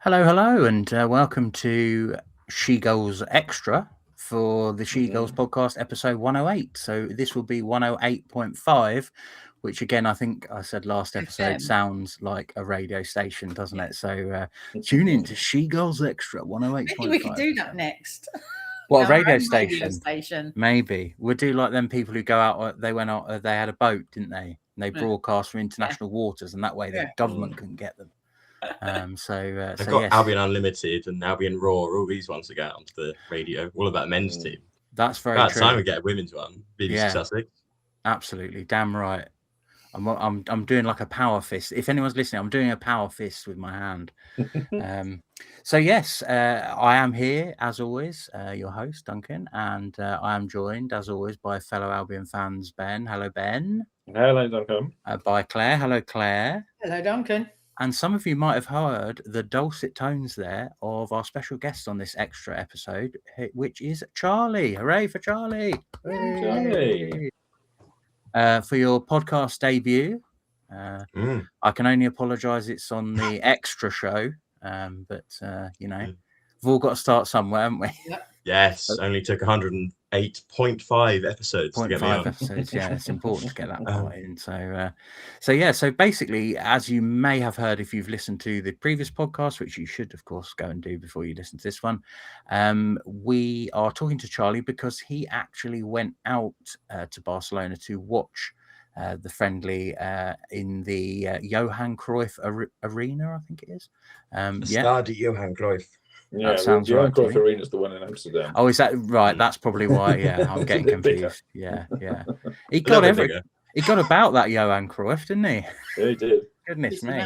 Hello, hello, and welcome to SheGulls Extra for the SheGulls podcast, episode 108. So this will be 108.5, which again, I think I said last episode, FM. sounds like a radio station, doesn't it? So tune in to SheGulls Extra 108.5. Maybe we could do that next. What, a Our radio own station? Maybe. We'll do like them people who go out, they went out, they had a boat, didn't they? And they broadcast from international waters, and that way the government couldn't get them. They've got Albion Unlimited and Albion Raw, all these ones that get onto the radio, all about the men's team. That's very true. About time we get a women's one. BBC Sussex. Absolutely, damn right. I'm doing like a power fist. If anyone's listening, I'm doing a power fist with my hand. So yes, I am here as always, your host Duncan, and I am joined as always by fellow Albion fans Ben. Hello Ben. Hello Duncan. By Claire. Hello Claire. Hello Duncan. And some of you might have heard the dulcet tones there of our special guest on this extra episode, which is Charlie. Hooray for Charlie! Charlie. For your podcast debut. I can only apologise it's on the extra show, but we've all got to start somewhere, haven't we? Yep. Yes, only took 108.5 episodes to get me on. Episodes, yeah, it's important to get that part in. So basically, as you may have heard if you've listened to the previous podcast, which you should, of course, go and do before you listen to this one, we are talking to Charlie because he actually went out to Barcelona to watch the friendly in the Johan Cruyff Arena, I think it is. Stade Johan Cruyff. Yeah, that sounds the right. Cruyff Arena is the one in Amsterdam. Oh, is that right? That's probably why. Yeah, I'm getting confused. Yeah. He got He got about that Johan Cruyff, didn't he? Yeah, he did. Goodness me.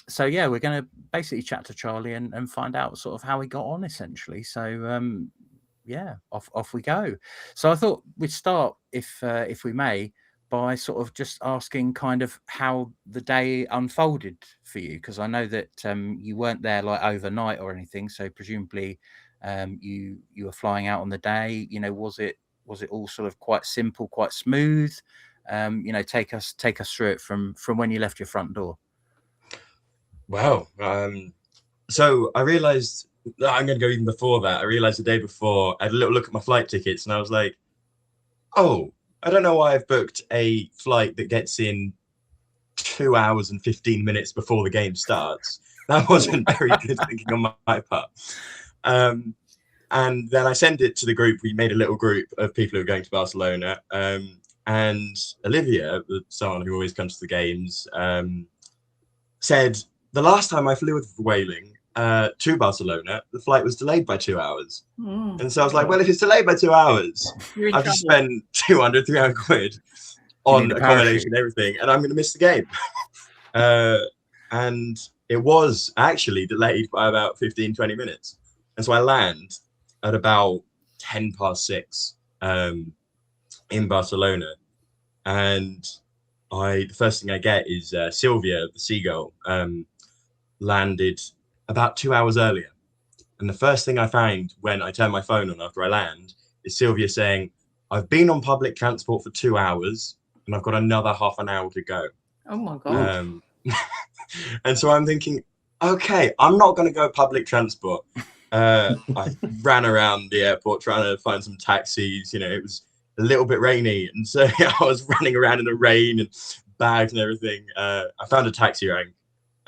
So yeah, we're going to basically chat to Charlie and find out sort of how he got on, essentially. So off we go. So I thought we'd start, if we may, by sort of just asking kind of how the day unfolded for you, because I know that you weren't there like overnight or anything, so presumably you were flying out on the day. Was it all sort of quite simple, quite smooth? Take us through it from when you left your front door. Wow. So I realized that I'm going to go even before that. I realized the day before I had a little look at my flight tickets and I was like, oh, I don't know why I've booked a flight that gets in 2 hours and 15 minutes before the game starts. That wasn't very good thinking on my part. And then I sent it to the group. We made a little group of people who are going to Barcelona. And Olivia, someone who always comes to the games, said, the last time I flew with Whaling to Barcelona, the flight was delayed by 2 hours. And so I was like, well, if it's delayed by 2 hours, I've just spent 200, 300 quid on accommodation and everything, and I'm going to miss the game. And it was actually delayed by about 15, 20 minutes. And so I land at about 6:10 in Barcelona. And the first thing I get is Sylvia, the seagull, landed about 2 hours earlier. And the first thing I find when I turn my phone on after I land is Sylvia saying, I've been on public transport for 2 hours and I've got another half an hour to go. Oh my God. And so I'm thinking, okay, I'm not going to go public transport. I ran around the airport trying to find some taxis. It was a little bit rainy. And so I was running around in the rain and bags and everything. I found a taxi rank.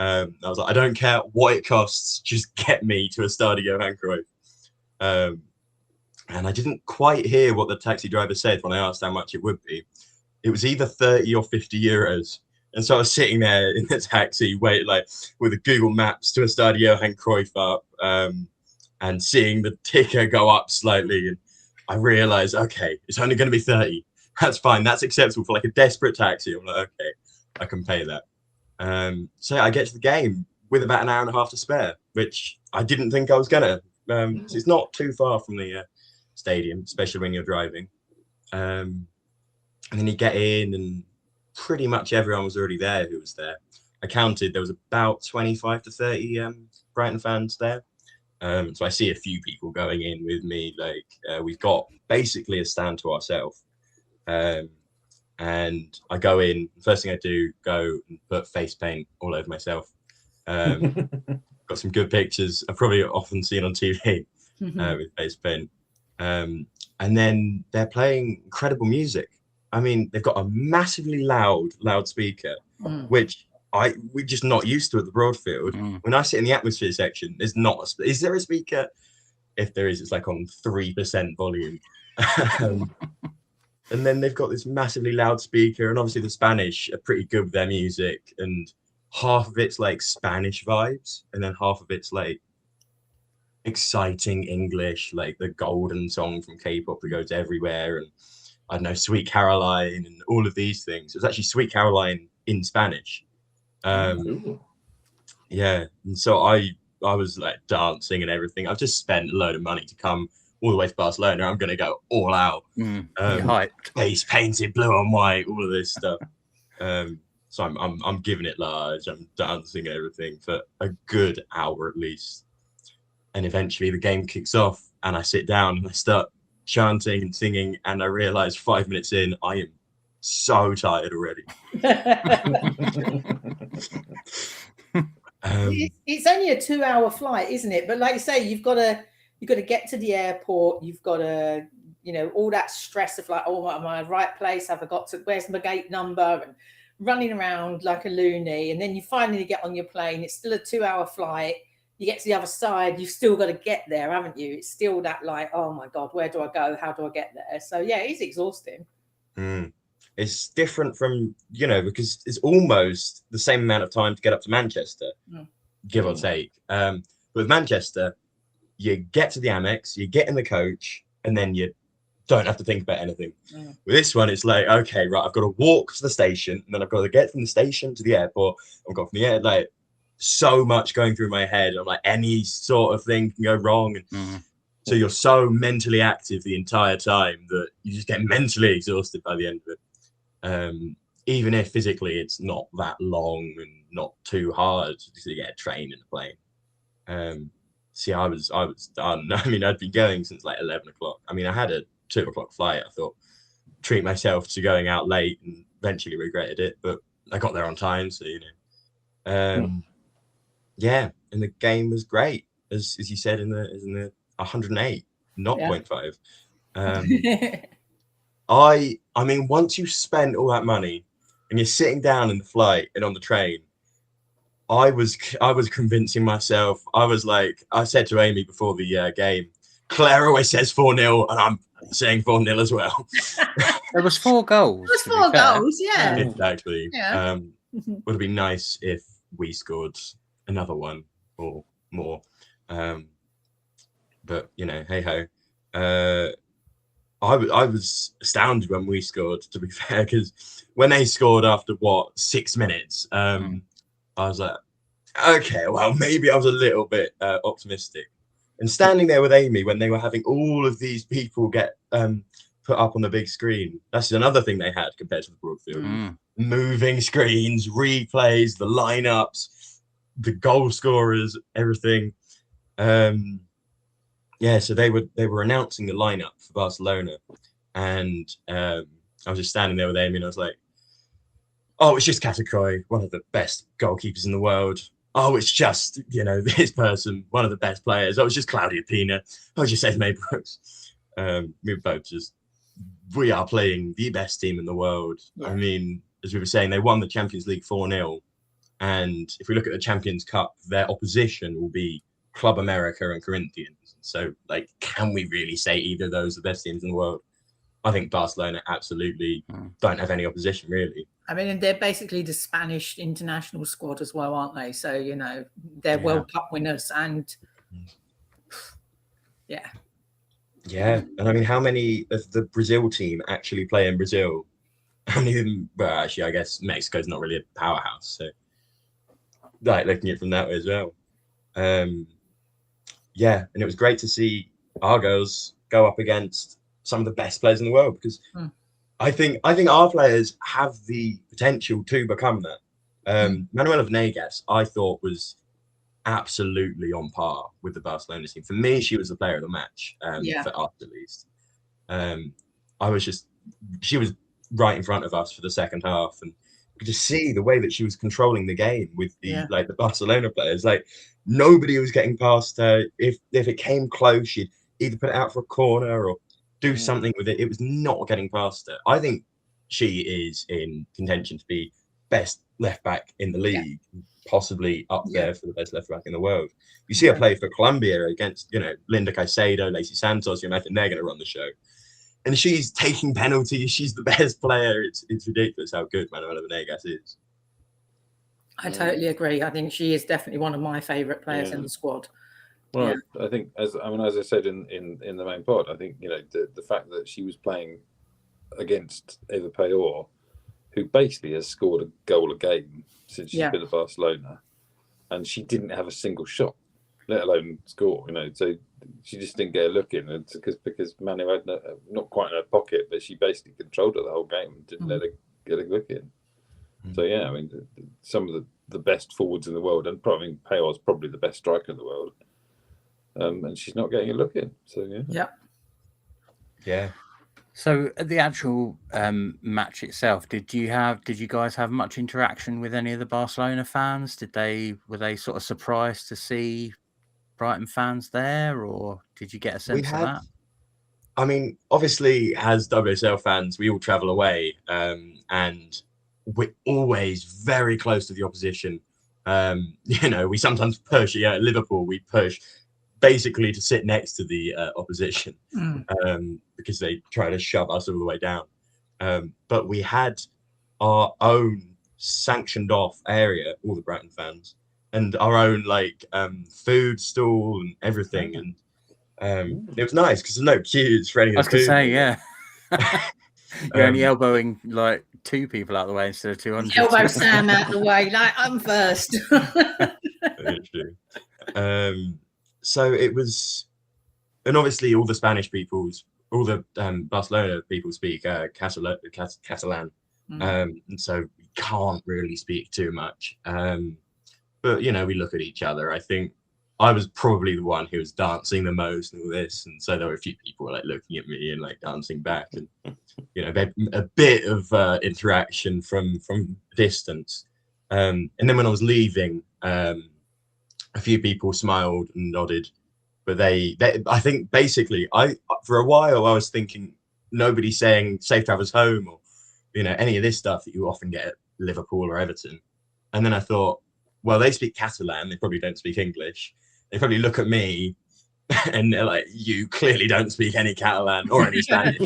I was like, I don't care what it costs, just get me to a Stade Johan Cruyff. And I didn't quite hear what the taxi driver said when I asked how much it would be. It was either 30 or 50 euros. And so I was sitting there in the taxi, with a Google Maps to a Stade Johan Cruyff up, and seeing the ticker go up slightly. And I realized, okay, it's only going to be 30. That's fine. That's acceptable for like a desperate taxi. I'm like, okay, I can pay that. So I get to the game with about an hour and a half to spare, which I didn't think I was gonna. So it's not too far from the stadium, especially when you're driving. And then you get in, and pretty much everyone was already there who was there. I counted, there was about 25 to 30 Brighton fans there. So I see a few people going in with me. We've got basically a stand to ourselves. And I go in, first thing I do, go and put face paint all over myself. Got some good pictures. I've probably often seen on TV with face paint. And then they're playing incredible music. I mean, they've got a massively loudspeaker, which we're just not used to at the Broadfield. When I sit in the atmosphere section, there's not. Is there a speaker? If there is, it's like on 3% volume. And then they've got this massively loud speaker, and obviously the Spanish are pretty good with their music, and half of it's like Spanish vibes, and then half of it's like exciting English, like the golden song from K-pop that goes everywhere, and I don't know, Sweet Caroline, and all of these things. It was actually Sweet Caroline in Spanish. Yeah, and so I was like dancing and everything. I've just spent a load of money to come all the way to Barcelona. I'm going to go all out. Face painted blue and white, all of this stuff. So I'm giving it large. I'm dancing and everything for a good hour at least. And eventually the game kicks off, and I sit down and I start chanting and singing, and I realize 5 minutes in, I am so tired already. It's only a 2-hour flight, isn't it? But like you say, you've got to get to the airport. You've got to, all that stress of like, oh, am I in the right place? Have I got to? Where's my gate number? And running around like a loony. And then you finally get on your plane. It's still a 2-hour flight. You get to the other side. You've still got to get there, haven't you? It's still that like, oh my God, where do I go? How do I get there? So yeah, it's exhausting. It's different from, because it's almost the same amount of time to get up to Manchester, give or take. But with Manchester, you get to the Amex, you get in the coach, and then you don't have to think about anything. With this one, it's like, okay, right, I've got to walk to the station, and then I've got to get from the station to the airport. I've got from the air, like, so much going through my head. I'm like, any sort of thing can go wrong. And so you're so mentally active the entire time that you just get mentally exhausted by the end of it. Even if physically it's not that long and not too hard to get a train and a plane. See, I was done. I mean, I'd been going since like 11 o'clock. I mean, I had a 2 o'clock flight. I thought, treat myself to going out late, and eventually regretted it. But I got there on time, so yeah, and the game was great, as you said, in the 108, not 0.5. I mean, once you spent all that money and you're sitting down in the flight and on the train, I was convincing myself. I was like, I said to Amy before the game, Claire always says 4-0, and I'm saying 4-0 as well. There was 4 goals. It was 4 goals, yeah. Exactly. Yeah. Would have been nice if we scored another one or more. But hey ho. I was astounded when we scored, to be fair, because when they scored after 6 minutes, I was like, okay, well, maybe I was a little bit optimistic. And standing there with Amy when they were having all of these people get put up on the big screen, that's another thing they had compared to the Broadfield. Moving screens, replays, the lineups, the goal scorers, everything. Yeah, so they were announcing the lineup for Barcelona, and I was just standing there with Amy, and I was like, "Oh, it's just Katakoi, one of the best goalkeepers in the world. Oh, it's just this person, one of the best players. Oh, it's just Claudia Pina. Oh, it's just Esme Brooks." We were both we are playing the best team in the world. Yeah. I mean, as we were saying, they won the Champions League 4-0, and if we look at the Champions Cup, their opposition will be Club America and Corinthians. So, like, can we really say either of those are the best teams in the world? I think Barcelona absolutely don't have any opposition, really. I mean, and they're basically the Spanish international squad as well, aren't they? So, they're World Cup winners, and yeah. And I mean, how many of the Brazil team actually play in Brazil? How many of them? Well, actually, I guess Mexico's not really a powerhouse, so like looking at it from that way as well. Yeah, and it was great to see our girls go up against some of the best players in the world, because I think our players have the potential to become that. Manuela Venegas, I thought, was absolutely on par with the Barcelona team. For me, she was the player of the match, for us at least. She was right in front of us for the second half, and could just see the way that she was controlling the game with the Yeah. like the Barcelona players. Like nobody was getting past her. If it came close, she'd either put it out for a corner or do something with it. It was not getting past her. I think she is in contention to be best left back in the league, possibly up there for the best left back in the world. You see her play for Colombia against, Linda Caicedo, Lacey Santos. You imagine they're going to run the show. And she's taking penalties. She's the best player. It's ridiculous how good Manuela Venegas is. I totally agree. I think she is definitely one of my favourite players in the squad. Well, I think as I said in the main pod, I think the fact that she was playing against Eva Payor, who basically has scored a goal a game since she's been at Barcelona, and she didn't have a single shot, let alone score. So she just didn't get a look in, because Manu had not quite in her pocket, but she basically controlled her the whole game and didn't let her get a look in. So yeah, I mean, some of the best forwards in the world, and probably Payor's probably the best striker in the world, and she's not getting a look in. So yeah. So at the actual match itself, did you guys have much interaction with any of the Barcelona fans? Were they sort of surprised to see Brighton fans there, or did you get a sense of that? I mean, obviously, as WSL fans, we all travel away, and we're always very close to the opposition. We sometimes push. At Liverpool, we push basically to sit next to the opposition, because they try to shove us all the way down. But we had our own sanctioned off area, all the Brighton fans, and our own food stall and everything. And it was nice because there's no queues for any of the food. I was going to say, you're only elbowing 2 people out of the way instead of 200. Elbow Sam out the way, I'm first. Very true. So it was, and obviously all the Spanish peoples, all the Barcelona people speak Catalan, and so we can't really speak too much. But we look at each other. I think I was probably the one who was dancing the most and all this, and so there were a few people looking at me and dancing back, and a bit of interaction from distance. And then when I was leaving, a few people smiled and nodded, but they I think basically for a while I was thinking nobody's saying safe travels home or any of this stuff that you often get at Liverpool or Everton. And then I thought, well, they speak Catalan, they probably don't speak English. They probably look at me and they're like, you clearly don't speak any Catalan or any Spanish.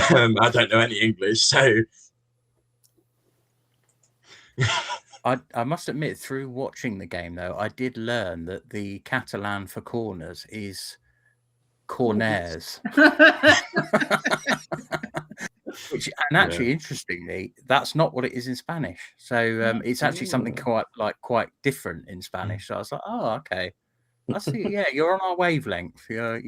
I don't know any English, so I must admit, through watching the game, though, I did learn that the Catalan for corners is corners. And actually, interestingly, that's not what it is in Spanish. So it's actually something quite different in Spanish. So I was like, oh, okay. I see. Yeah, you're on our wavelength. You're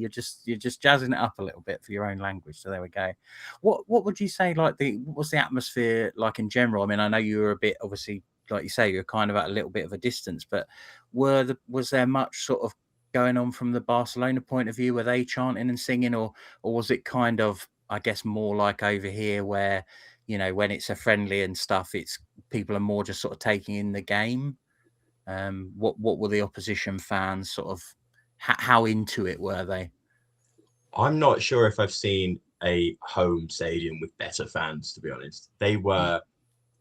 just jazzing it up a little bit for your own language. So there we go. What would you say? What was the atmosphere like in general? I mean, I know you were a bit, obviously, like you say, you're kind of at a little bit of a distance. But was there much sort of going on from the Barcelona point of view? Were they chanting and singing, or was it kind of, I guess, more like over here where when it's a friendly and stuff, it's people are more just sort of taking in the game? What were the opposition fans sort of, how into it were they? I'm not sure if I've seen a home stadium with better fans, to be honest. They were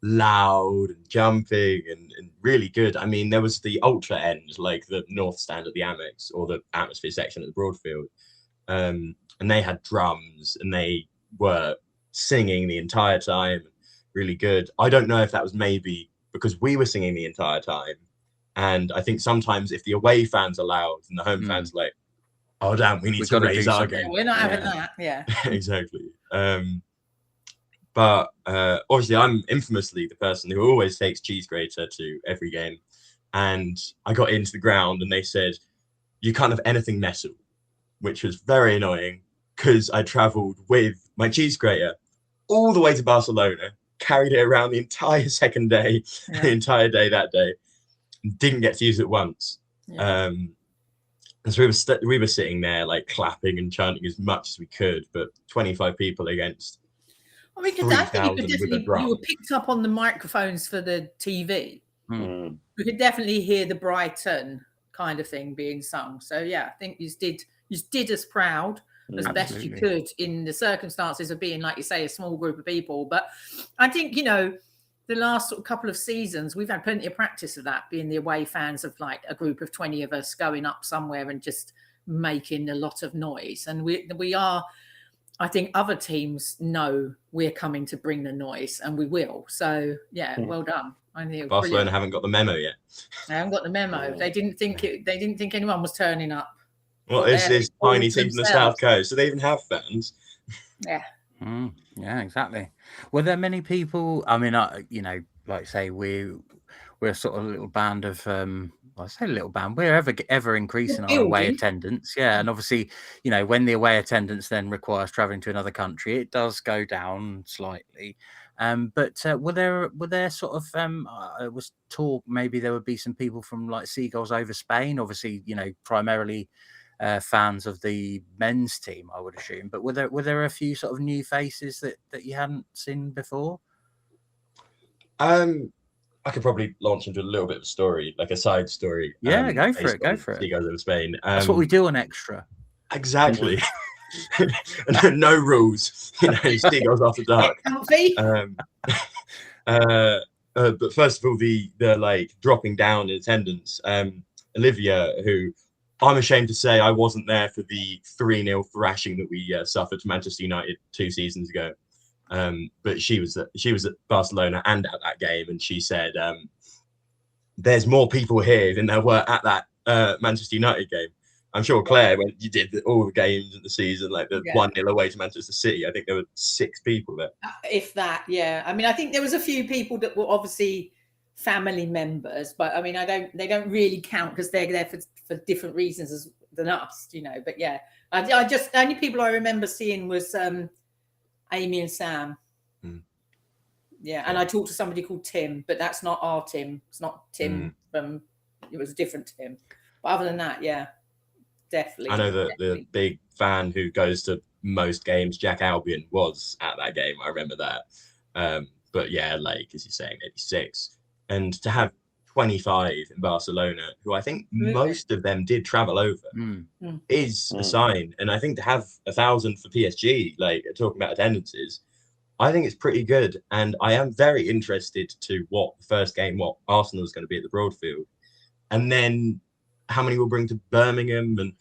loud and jumping and really good. I mean, there was the ultra end, like the north stand at the Amex or the atmosphere section at the Broadfield, and they had drums and they were singing the entire time. Really good. I don't know if that was maybe because we were singing the entire time. And I think sometimes if the away fans are loud and the home fans like, oh damn, we need to raise our game. We're not having that. Yeah. Exactly. But obviously I'm infamously the person who always takes cheese grater to every game. And I got into the ground and they said, you can't have anything metal, which was very annoying because I traveled with my cheese grater all the way to Barcelona, carried it around the entire second day, the entire day that day. Didn't get to use it once. And so we were sitting there clapping and chanting as much as we could, but 25 people against I mean, I think you could 3,000 with a definitely, drum. you were picked up on the microphones for the TV. Mm. We could definitely hear the Brighton kind of thing being sung. So yeah, I think you did us proud as best you could in the circumstances of being, like you say, a small group of people. But I think, you know, the last sort of couple of seasons, we've had plenty of practice of that, being the away fans of like a group of 20 of us going up somewhere and just making a lot of noise. And we are, I think other teams know we're coming to bring the noise, and we will. So yeah, well done. I think Barcelona haven't got the memo yet. They haven't got the memo. They didn't think anyone was turning up. Well, it's tiny team from the South Coast, so they even have fans. Yeah. Yeah, exactly. Were there many people? I mean, you know, like say we're sort of a little band of I say little band. We're ever increasing our away attendance. Yeah, and obviously, you know, when the away attendance then requires traveling to another country, it does go down slightly. But were there sort of it was talk maybe there would be some people from like SheGulls over Spain, obviously, you know, primarily fans of the men's team, I would assume. But were there a few sort of new faces that you hadn't seen before? I could probably launch into a little bit of a story, like a side story. Yeah, go for it. SheGulls over Spain. That's what we do on Extra. Exactly. No rules. You know, SheGulls after dark. But first of all, the like dropping down in attendance. Olivia, who I'm ashamed to say I wasn't there for the 3-0 thrashing that we suffered to Manchester United 2 seasons ago. But she was at Barcelona and at that game, and she said, "There's more people here than there were at that Manchester United game." I'm sure Claire, when you did all the games in the season, like the 1-0 away to Manchester City, I think there were 6 people there. If that, yeah. I mean, I think there was a few people that were obviously family members, but I mean, they don't really count because they're there for different reasons than us, you know. But yeah, I just, the only people I remember seeing was Amy and Sam. Yeah, and I talked to somebody called Tim, but that's not our Tim. It's not Tim from. It was a different Tim. But other than that, yeah, definitely. I know that the big fan who goes to most games, Jack Albion, was at that game. I remember that. But yeah, like as you're saying, maybe 6, and to have 25 in Barcelona, who I think most of them did travel over, is a sign. And I think to have 1,000 for PSG, like talking about attendances, I think it's pretty good. And I am very interested to what Arsenal is going to be at the Broadfield, and then how many will bring to Birmingham, and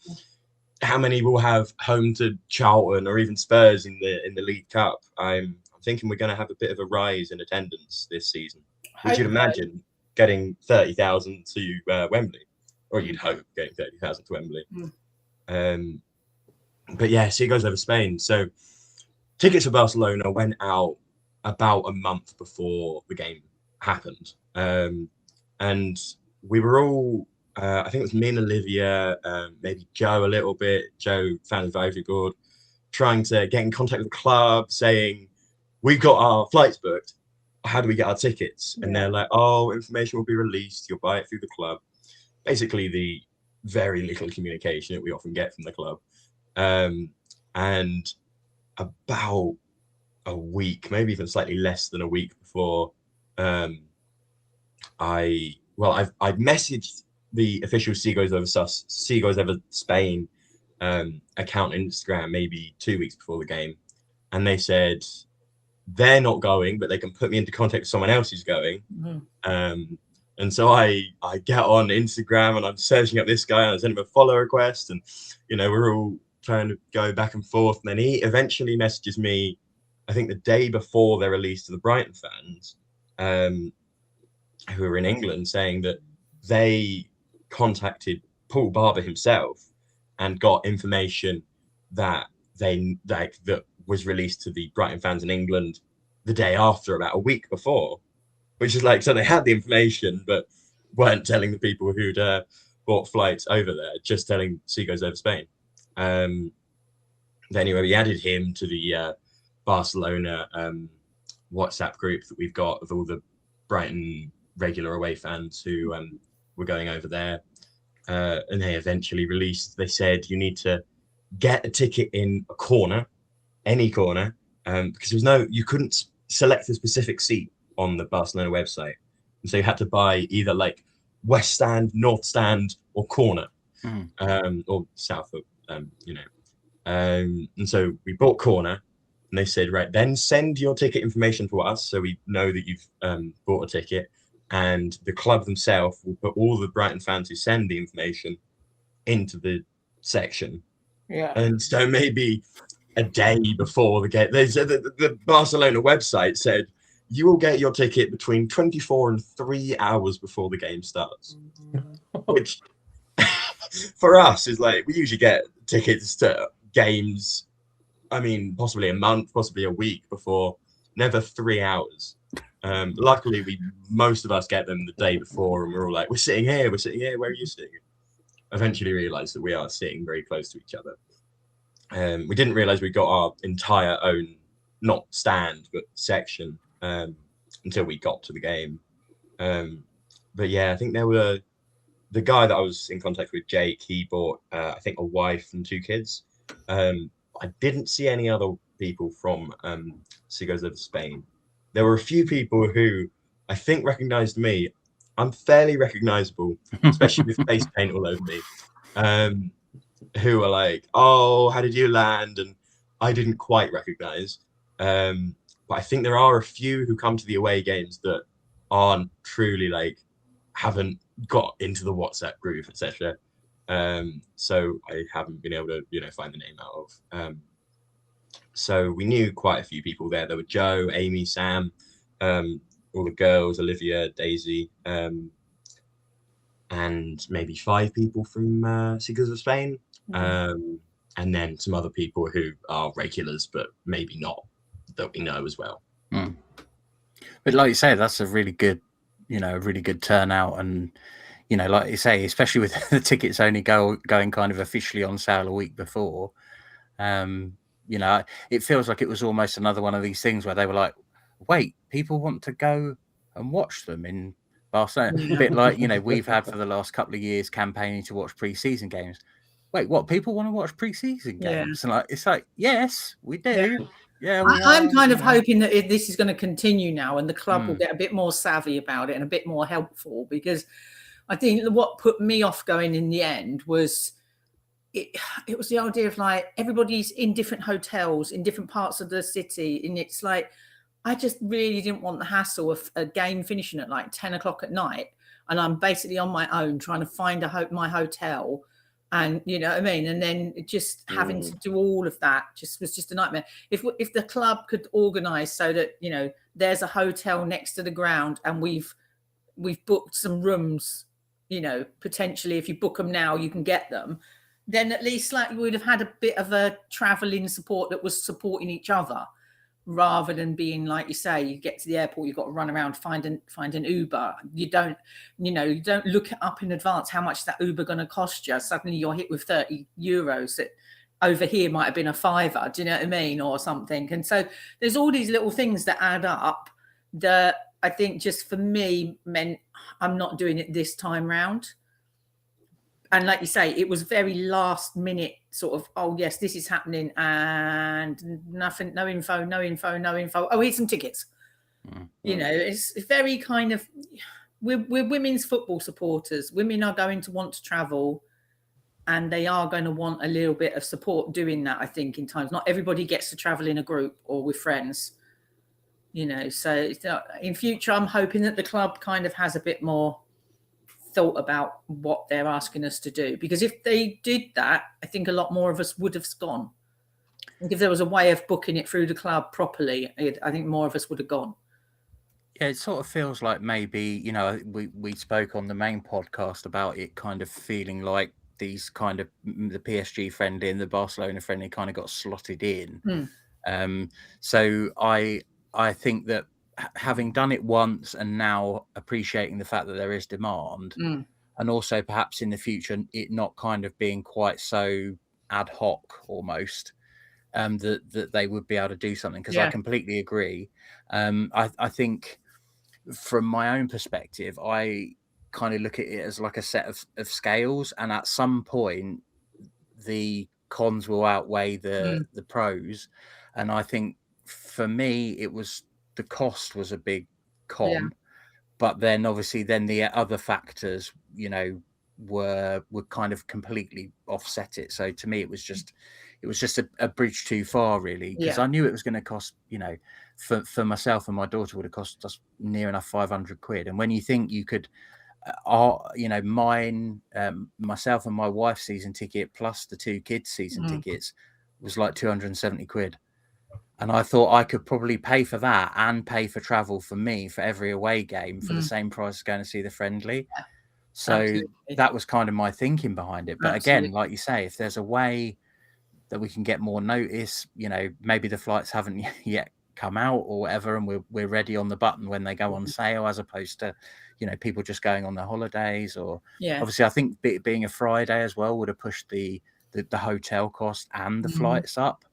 how many will have home to Charlton or even Spurs in the League Cup. I'm thinking we're going to have a bit of a rise in attendance this season. Would you imagine getting 30,000 to Wembley, or you'd hope getting 30,000 to Wembley? But yeah, SheGulls over Spain. So tickets for Barcelona went out about a month before the game happened, and we were all. I think it was me and Olivia, maybe Joe a little bit. Joe, fan of Advisory Board, trying to get in contact with the club, saying, "We've got our flights booked. How do we get our tickets?" And they're like, "Oh, information will be released. You'll buy it through the club." Basically, the very little communication that we often get from the club. And about a week, maybe even slightly less than a week before, I messaged the official SheGulls over Spain account on Instagram maybe 2 weeks before the game, and they said they're not going, but they can put me into contact with someone else who's going. And so I get on Instagram and I'm searching up this guy and I send him a follow request, and you know, we're all trying to go back and forth. And then he eventually messages me, I think the day before they're released to the Brighton fans, who are in England, saying that they contacted Paul Barber himself and got information that that was released to the Brighton fans in England the day after, about a week before, which is like, so they had the information but weren't telling the people who'd bought flights over there, just telling SheGulls over Spain. Anyway, we added him to the Barcelona WhatsApp group that we've got of all the Brighton regular away fans who were going over there, and they eventually released. They said you need to get a ticket in a corner, any corner, because you couldn't select a specific seat on the Barcelona website, and so you had to buy either like west stand, north stand, or corner, or south of, and so we bought corner, and they said, right, then send your ticket information to us so we know that you've bought a ticket, and the club themselves will put all the Brighton fans who send the information into the section. Yeah. And so maybe a day before the game, the Barcelona website said, you will get your ticket between 24 and 3 hours before the game starts. Which, for us, is like, we usually get tickets to games, I mean, possibly a month, possibly a week before, never 3 hours. Luckily, most of us get them the day before, and we're all like, we're sitting here, where are you sitting? Eventually realized that we are sitting very close to each other. We didn't realize we got our entire own, not stand, but section until we got to the game. But yeah, I think the guy that I was in contact with, Jake, he bought, I think, a wife and 2 kids. I didn't see any other people from SheGulls of Spain. There were a few people who I think recognized me. I'm fairly recognizable, especially with face paint all over me, who are like, oh, how did you land? And I didn't quite recognize. But I think there are a few who come to the away games that aren't truly like, haven't got into the WhatsApp group, etc. So I haven't been able to, find the name out of. So we knew quite a few people there. There were Joe, Amy, Sam, all the girls, Olivia, Daisy, and maybe 5 people from SheGulls of Spain, and then some other people who are regulars, but maybe not, that we know as well. But like you say, that's a really good, really good turnout, and like you say, especially with the tickets only going kind of officially on sale a week before. It feels like it was almost another one of these things where they were like, wait, people want to go and watch them in Barcelona. A bit like, we've had for the last couple of years campaigning to watch pre-season games. Wait, what? People want to watch pre-season games? And it's like, yes, we do. Yeah, I'm kind of hoping that this is going to continue now, and the club will get a bit more savvy about it and a bit more helpful, because I think what put me off going in the end was it was the idea of like everybody's in different hotels in different parts of the city, and it's like I just really didn't want the hassle of a game finishing at like 10 o'clock at night, and I'm basically on my own trying to find my hotel, and you know what I mean, and then just having to do all of that was just a nightmare. If the club could organise so that there's a hotel next to the ground, and we've booked some rooms, potentially if you book them now you can get them, then at least like we would have had a bit of a travelling support that was supporting each other, rather than being like you say, you get to the airport, you've got to run around, find an Uber. You don't look it up in advance how much that Uber going to cost you. Suddenly you're hit with 30 euros that over here might have been a £5, do you know what I mean, or something. And so there's all these little things that add up that I think just for me meant I'm not doing it this time round. And like you say, it was very last minute sort of, oh, yes, this is happening, and nothing, no info. Oh, here's some tickets. It's very kind of, we're women's football supporters. Women are going to want to travel, and they are going to want a little bit of support doing that, I think, in times. Not everybody gets to travel in a group or with friends, So in future, I'm hoping that the club kind of has a bit more thought about what they're asking us to do, because if they did that, I think a lot more of us would have gone. I think if there was a way of booking it through the club properly, I think more of us would have gone. Yeah, it sort of feels like maybe we spoke on the main podcast about it kind of feeling like these kind of the PSG friendly and the Barcelona friendly kind of got slotted in. So I think that having done it once and now appreciating the fact that there is demand, and also perhaps in the future it not kind of being quite so ad hoc almost, that they would be able to do something, because I completely agree. I think from my own perspective, I kind of look at it as like a set of scales, and at some point the cons will outweigh the pros, and I think for me, it was the cost was a big con, but then obviously then the other factors, were kind of completely offset it. So to me, it was just a bridge too far, really, because I knew it was going to cost, for myself and my daughter would have cost us near enough 500 quid. And when you think you could, mine, myself and my wife's season ticket plus the 2 kids' season tickets was like 270 quid. And I thought I could probably pay for that and pay for travel for me for every away game for the same price as going to see the friendly. So that was kind of my thinking behind it. But again, like you say, if there's a way that we can get more notice, maybe the flights haven't yet come out or whatever, and we're ready on the button when they go on sale, as opposed to, people just going on their holidays. Or obviously, I think being a Friday as well would have pushed the hotel cost and the flights up,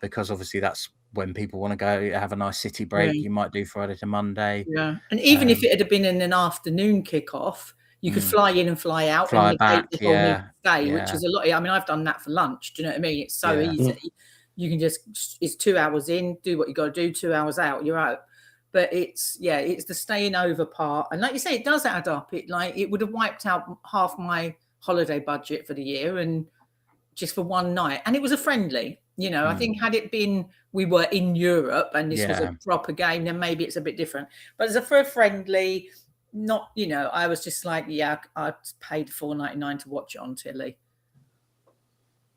because obviously that's when people want to go have a nice city break. You might do Friday to Monday. And even if it had been in an afternoon kickoff, you could fly in and fly out, fly and back, which is a lot. I mean, I've done that for lunch. Do you know what I mean? It's so easy. You can it's 2 hours in, do what you got to do, 2 hours out, you're out. But it's the staying over part, and like you say, it does add up. It would have wiped out half my holiday budget for the year, and just for one night. And it was a friendly. I think had it been we were in Europe and this was a proper game, then maybe it's a bit different. But as for a friendly, not, I was just like, I paid $4.99 to watch it on telly.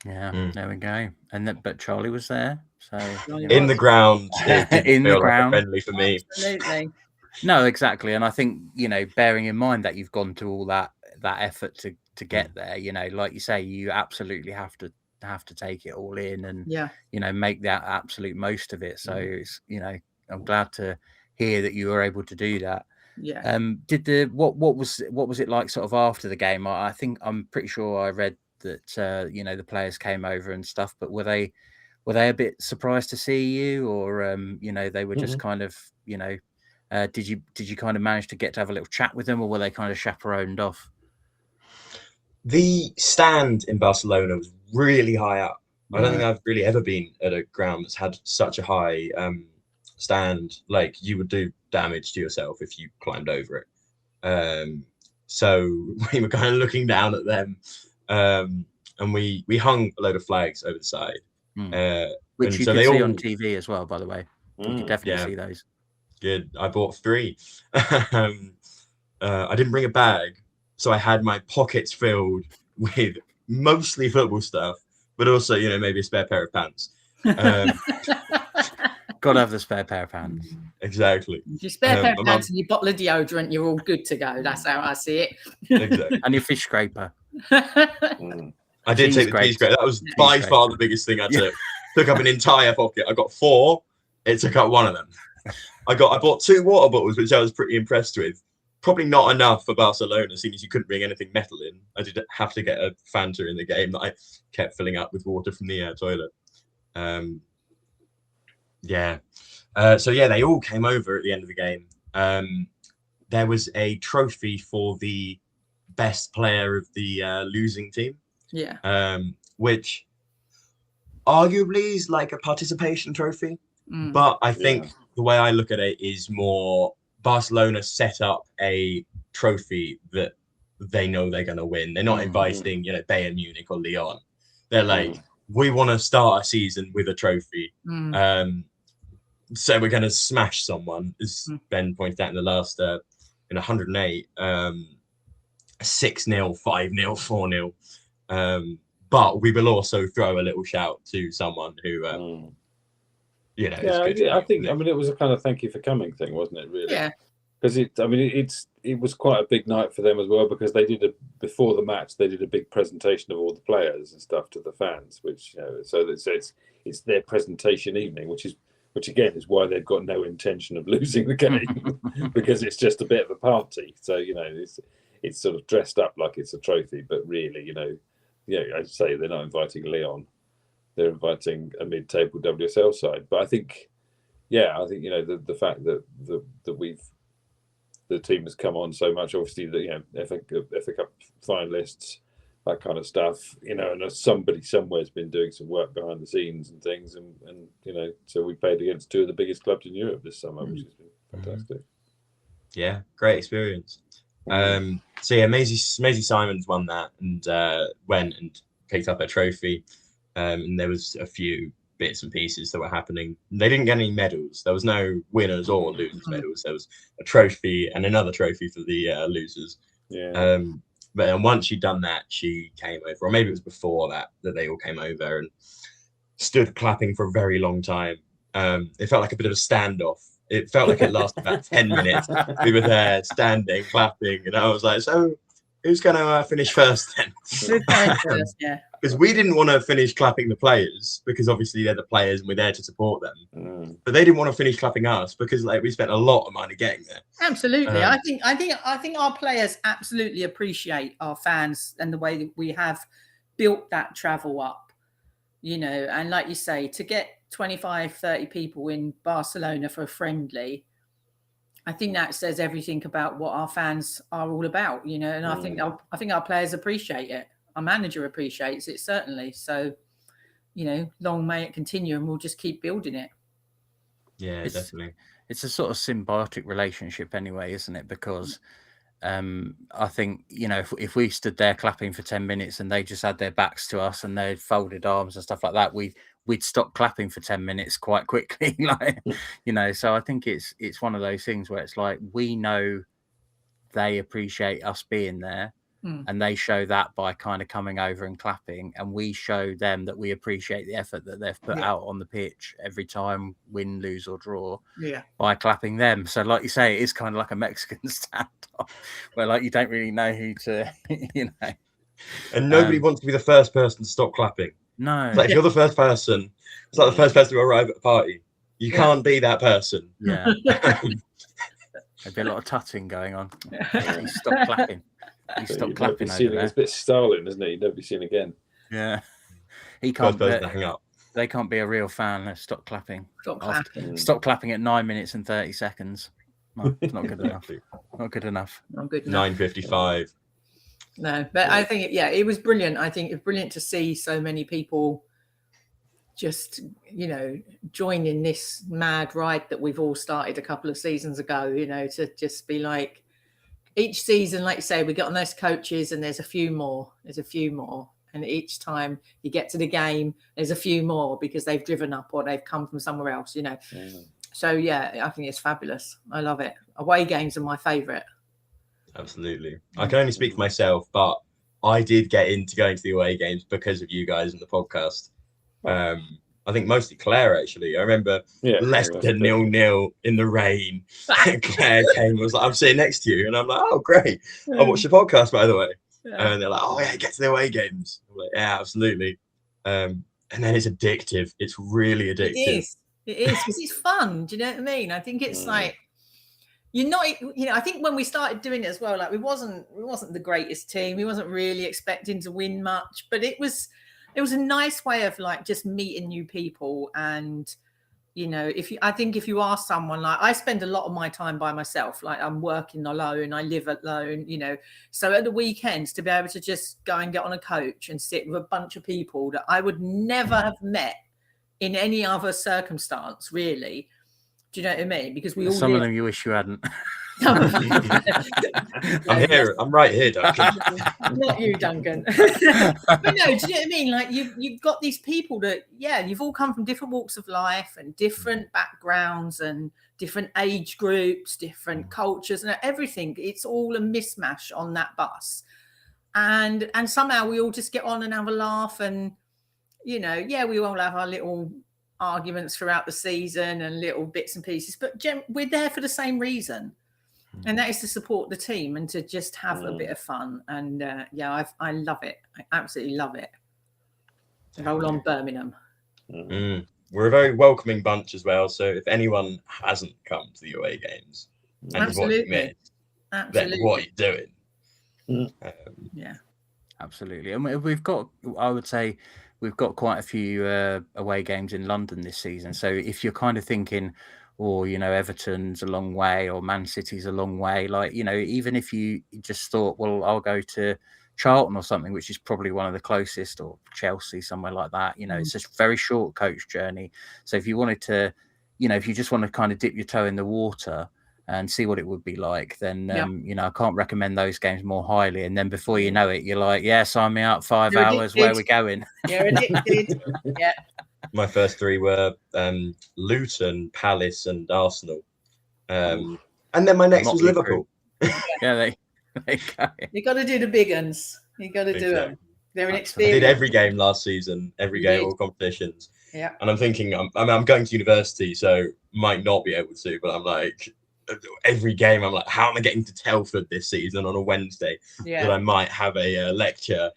There we go. But Charlie was there, so in the ground, in the ground, like friendly for me. Absolutely. No, exactly. And I think, bearing in mind that you've gone to all that effort to get there, like you say, you absolutely have to take it all in and make that absolute most of it. So it's, I'm glad to hear that you were able to do that. What was it like sort of after the game? I think I'm pretty sure I read that the players came over and stuff, but were they a bit surprised to see you, or they were just kind of, did you kind of manage to get to have a little chat with them, or were they kind of chaperoned off? The stand in Barcelona was really high up. I don't think I've really ever been at a ground that's had such a high stand. Like, you would do damage to yourself if you climbed over it. So we were kind of looking down at them, and we hung a load of flags over the side, which you could see on TV as well, by the way. You could definitely see those. Good. I bought 3. I didn't bring a bag, so I had my pockets filled with mostly football stuff, but also, maybe a spare pair of pants. Gotta have the spare pair of pants. Exactly. Your spare pair of pants and your bottle of deodorant, you're all good to go. That's how I see it. Exactly. And your fish scraper. I did take the cheese scraper. That was by far the biggest thing I took. Took up an entire pocket. I got 4. It took up one of them. I bought 2 water bottles, which I was pretty impressed with. Probably not enough for Barcelona, seeing as you couldn't bring anything metal in. I did have to get a Fanta in the game that I kept filling up with water from the toilet. So they all came over at the end of the game. There was a trophy for the best player of the losing team. Which arguably is like a participation trophy. But I think the way I look at it is more Barcelona set up a trophy that they know they're going to win. They're not inviting, Bayern Munich or Lyon. They're like, we want to start a season with a trophy. So we're going to smash someone, as Ben pointed out in the last, in 108, 6-0, 5-0, 4-0. But we will also throw a little shout to someone who, I think it was a kind of thank you for coming thing, wasn't it? Really? Yeah. Because it was quite a big night for them as well, because they did before the match they did a big presentation of all the players and stuff to the fans, which so it's their presentation evening, which again is why they've got no intention of losing the game because it's just a bit of a party. So it's sort of dressed up like it's a trophy, but really I'd say they're not inviting Lyon. They're inviting a mid-table WSL side. But I think the fact that the team has come on so much, obviously the FA Cup finalists. that kind of stuff, and somebody somewhere has been doing some work behind the scenes and things, and so we played against two of the biggest clubs in Europe this summer, which has been fantastic. Yeah, great experience. So yeah, Maisie Simons won that and went and picked up a trophy, and there was a few bits and pieces that were happening. They didn't get any medals. There was no winners or losers medals. There was a trophy and another trophy for the losers. Yeah. But then once she'd done that, she came over, or maybe it was before that they all came over and stood clapping for a very long time. It felt like a bit of a standoff. It felt like it lasted about 10 minutes. We were there standing, clapping, and I was like, so who's going to finish first then? Yeah. Because we didn't want to finish clapping the players, because obviously they're the players and we're there to support them. But they didn't want to finish clapping us because we spent a lot of money getting there. Absolutely. I think our players absolutely appreciate our fans and the way that we have built that travel up, and like you say, to get 25, 30 people in Barcelona for a friendly, I think that says everything about what our fans are all about, and I think our players appreciate it. Our manager appreciates it, certainly. So, long may it continue, and we'll just keep building it. Yeah, definitely. It's a sort of symbiotic relationship anyway, isn't it? Because I think, if we stood there clapping for 10 minutes and they just had their backs to us and they'd folded arms and stuff like that, we'd stop clapping for 10 minutes quite quickly. So I think it's one of those things where it's like, we know they appreciate us being there. And they show that by kind of coming over and clapping, and we show them that we appreciate the effort that they've put out on the pitch every time, win, lose or draw, by clapping them. So like you say, it is kind of like a Mexican standoff where you don't really know who to, And nobody wants to be the first person to stop clapping. No. If you're the first person, it's like the first person to arrive at a party. You can't be that person. Yeah. There'd be a lot of tutting going on. Stop clapping. You stop clapping over there. It's a bit Stalin, isn't it? You'd never be seen again. Yeah. He can't hang up. They can't be a real fan. Let's stop clapping. Stop clapping At 9 minutes and 30 seconds. No, it's not good enough. Not good enough. 9:55. No, but I think it was brilliant. I think it's brilliant to see so many people just, join in this mad ride that we've all started a couple of seasons ago, to just be like, each season, like you say, we get on those coaches and there's a few more. And each time you get to the game, there's a few more because they've driven up or they've come from somewhere else, So, I think it's fabulous. I love it. Away games are my favourite. Absolutely. I can only speak for myself, but I did get into going to the away games because of you guys in the podcast. I think mostly Claire, actually. I remember Leicester 0-0 in the rain. Claire came and was like, I'm sitting next to you. And I'm like, oh, great. I watched the podcast, by the way. And they're like, oh, yeah, get to the away games. I'm like, yeah, absolutely. And then it's addictive. It's really addictive. It is because it's fun. Do you know what I mean? I think it's like, I think when we started doing it as well, we wasn't the greatest team. We wasn't really expecting to win much, but it was a nice way of just meeting new people. And, if you ask someone, I spend a lot of my time by myself, I'm working alone, I live alone, so at the weekends to be able to just go and get on a coach and sit with a bunch of people that I would never have met in any other circumstance, really. Do you know what I mean? Because some of them you wish you hadn't. I'm here. I'm right here, Duncan. Not you, Duncan. But no, do you know what I mean? You've got these people that, you've all come from different walks of life and different backgrounds and different age groups, different cultures and everything. It's all a mismatch on that bus. And somehow we all just get on and have a laugh and, we all have our little arguments throughout the season and little bits and pieces, but we're there for the same reason. And that is to support the team and to just have a bit of fun. And I love it. I absolutely love it. Roll on Birmingham. We're a very welcoming bunch as well. So if anyone hasn't come to the away games and what you missed, then what are you doing? Absolutely. And we've got, I would say, we've got quite a few away games in London this season. So if you're kind of thinking, Everton's a long way or Man City's a long way, even if you just thought, well, I'll go to Charlton or something, which is probably one of the closest, or Chelsea, somewhere like that. It's a very short coach journey. So if you wanted to, if you just want to kind of dip your toe in the water and see what it would be like, then I can't recommend those games more highly. And then before you know it, you're like, yeah, sign me up, 5 You're hours, addicted. where are we going? You're addicted. Yeah. My first 3 were Luton, Palace, and Arsenal. And then my next was Liverpool. Yeah, they go. You got to do the big uns. You got to do them. They're an I experience. did every game last season, every game, all competitions. Yeah. And I'm thinking, I'm going to university, so might not be able to, but I'm like, every game, I'm like, how am I getting to Telford this season on a Wednesday that I might have a lecture?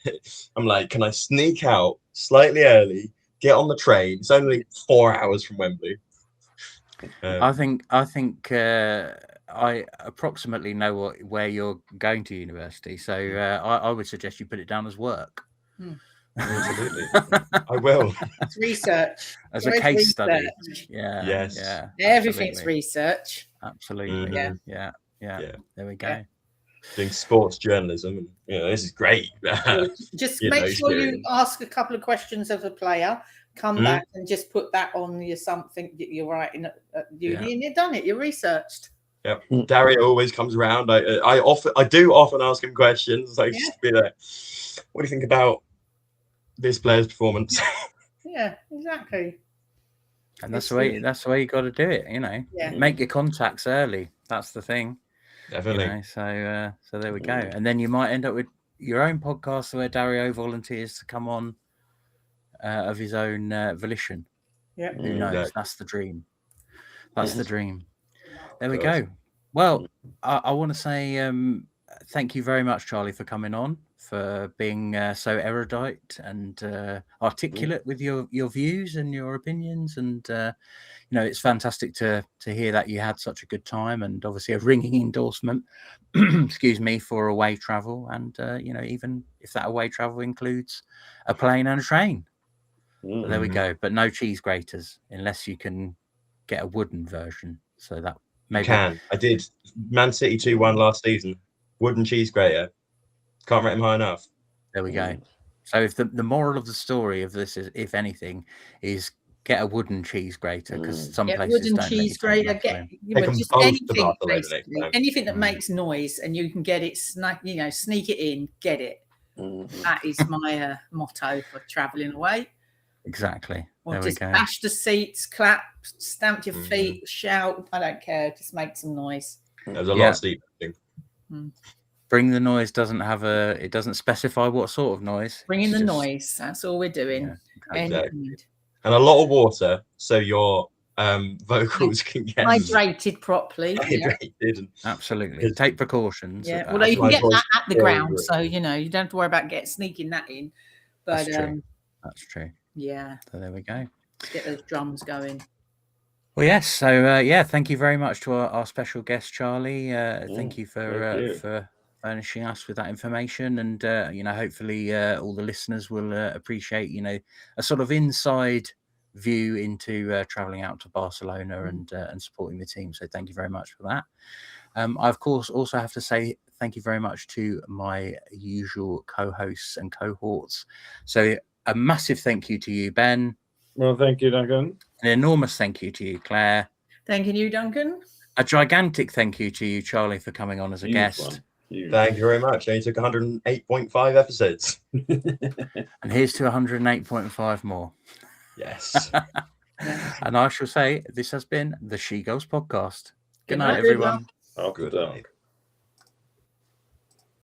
I'm like, can I sneak out slightly early, get on the train? It's only 4 hours from Wembley. I think I approximately know where you're going to university, so I would suggest you put it down as work. Absolutely, I will. It's research as a case study. Yeah, yes, yeah. Everything's absolutely. research. Absolutely. Yeah. There we go. Yeah. Doing sports journalism, this is great. Just make sure you ask a couple of questions of a player. Come back and just put that on your something that you're writing at uni, and you've done it. You're researched. Yeah, Dario always comes around. I do often ask him questions. Like, be like, what do you think about this player's performance? Yeah, exactly. And that's the way you got to do it. Make your contacts early. That's the thing. Definitely. So there we go. And then you might end up with your own podcast where Dario volunteers to come on of his own volition. Yeah. Who knows? That's the dream. That's the dream. There we go. Well, I want to say thank you very much, Charlie, for coming on, for being so erudite and articulate with your views and your opinions. And, it's fantastic to hear that you had such a good time, and obviously a ringing endorsement, excuse me, for away travel. And, even if that away travel includes a plane and a train. So there we go. But no cheese graters unless you can get a wooden version. So that maybe can. I did Man City 2-1 last season. Wooden cheese grater. Can't rate him high enough. There we go. So if the moral of the story of this is, if anything, is get a wooden cheese grater, because some places don't. Cheese grater. Just anything, basically. Anything that makes noise and you can get it, sneak it in, get it. That is my motto for travelling away. Exactly. Or just bash the seats, clap, stamp your feet, shout. I don't care. Just make some noise. There's a lot of sleep. Bring the noise it doesn't specify what sort of noise. Bring in the noise. That's all we're doing. Yeah, exactly. And a lot of water so your vocals can get hydrated properly. Hydrated. Absolutely. Take precautions. Yeah. Although you can get that at the ground, so you don't have to worry about sneaking that in. But that's true. Yeah. So there we go. Let's get those drums going. Well, yes. So thank you very much to our special guest, Charlie. Thank you for furnishing us with that information, and hopefully all the listeners will appreciate a sort of inside view into traveling out to Barcelona and supporting the team. So thank you very much for that. I of course also have to say thank you very much to my usual co-hosts and cohorts. So a massive thank you to you, Ben. Well, thank you, Duncan. An enormous thank you to you, Claire. Thanking you, Duncan. A gigantic thank you to you, Charlie, for coming on as a guest. Thank you very much. It took 108.5 episodes. And here's to 108.5 more. Yes. And I shall say this has been the SheGulls podcast. Good night, everyone. Good night.